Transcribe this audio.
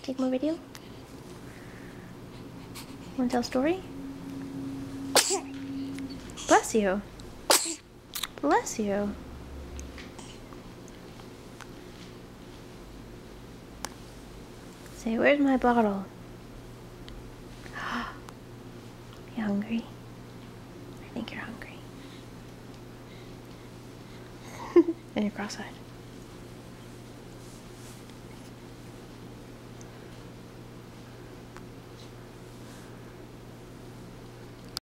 Take more video? Wanna tell a story? Bless you. Bless you. Say, where's my bottle? You hungry? I think you're hungry. And you're cross-eyed.